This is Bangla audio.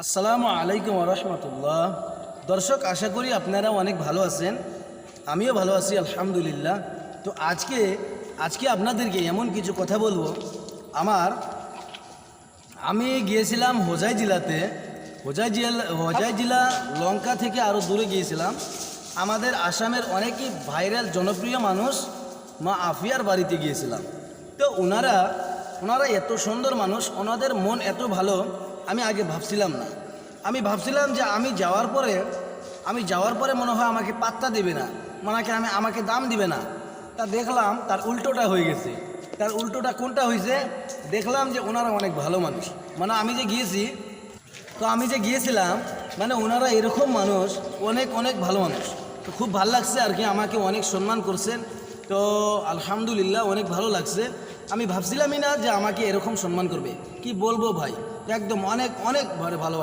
আসসালামু আলাইকুম রহমতুল্লাহ। দর্শক, আশা করি আপনারা অনেক ভালো আছেন, আমিও ভালো আছি আলহামদুলিল্লাহ। তো আজকে আপনাদেরকে এমন কিছু কথা বলবো। আমি গিয়েছিলাম হোজাই জেলাতে। হোজাই জেলা লঙ্কা থেকে আরও দূরে গিয়েছিলাম। আমাদের আসামের অনেকই ভাইরাল জনপ্রিয় মানুষ মা আফিয়ার বাড়িতে গিয়েছিলাম। তো ওনারা এত সুন্দর মানুষ, ওনাদের মন এত ভালো, আমি আগে ভাবছিলাম না। আমি ভাবছিলাম যে আমি যাওয়ার পরে মনে হয় আমাকে পাত্তা দেবে না, আমাকে দাম দিবে না। তা দেখলাম তার উল্টোটা হয়ে গেছে। তার উল্টোটা কোনটা হয়েছে, দেখলাম যে ওনারা অনেক ভালো মানুষ। আমি যে গিয়েছিলাম ওনারা এরকম মানুষ, অনেক অনেক ভালো মানুষ। তো খুব ভালো লাগছে আর কি, আমাকে অনেক সম্মান করছেন। তো আলহামদুলিল্লাহ অনেক ভালো লাগছে। আমি ভাবছিলামই না যে আমাকে এরকম সম্মান করবে। কি বলবো ভাই, একদম অনেক অনেক ভালো।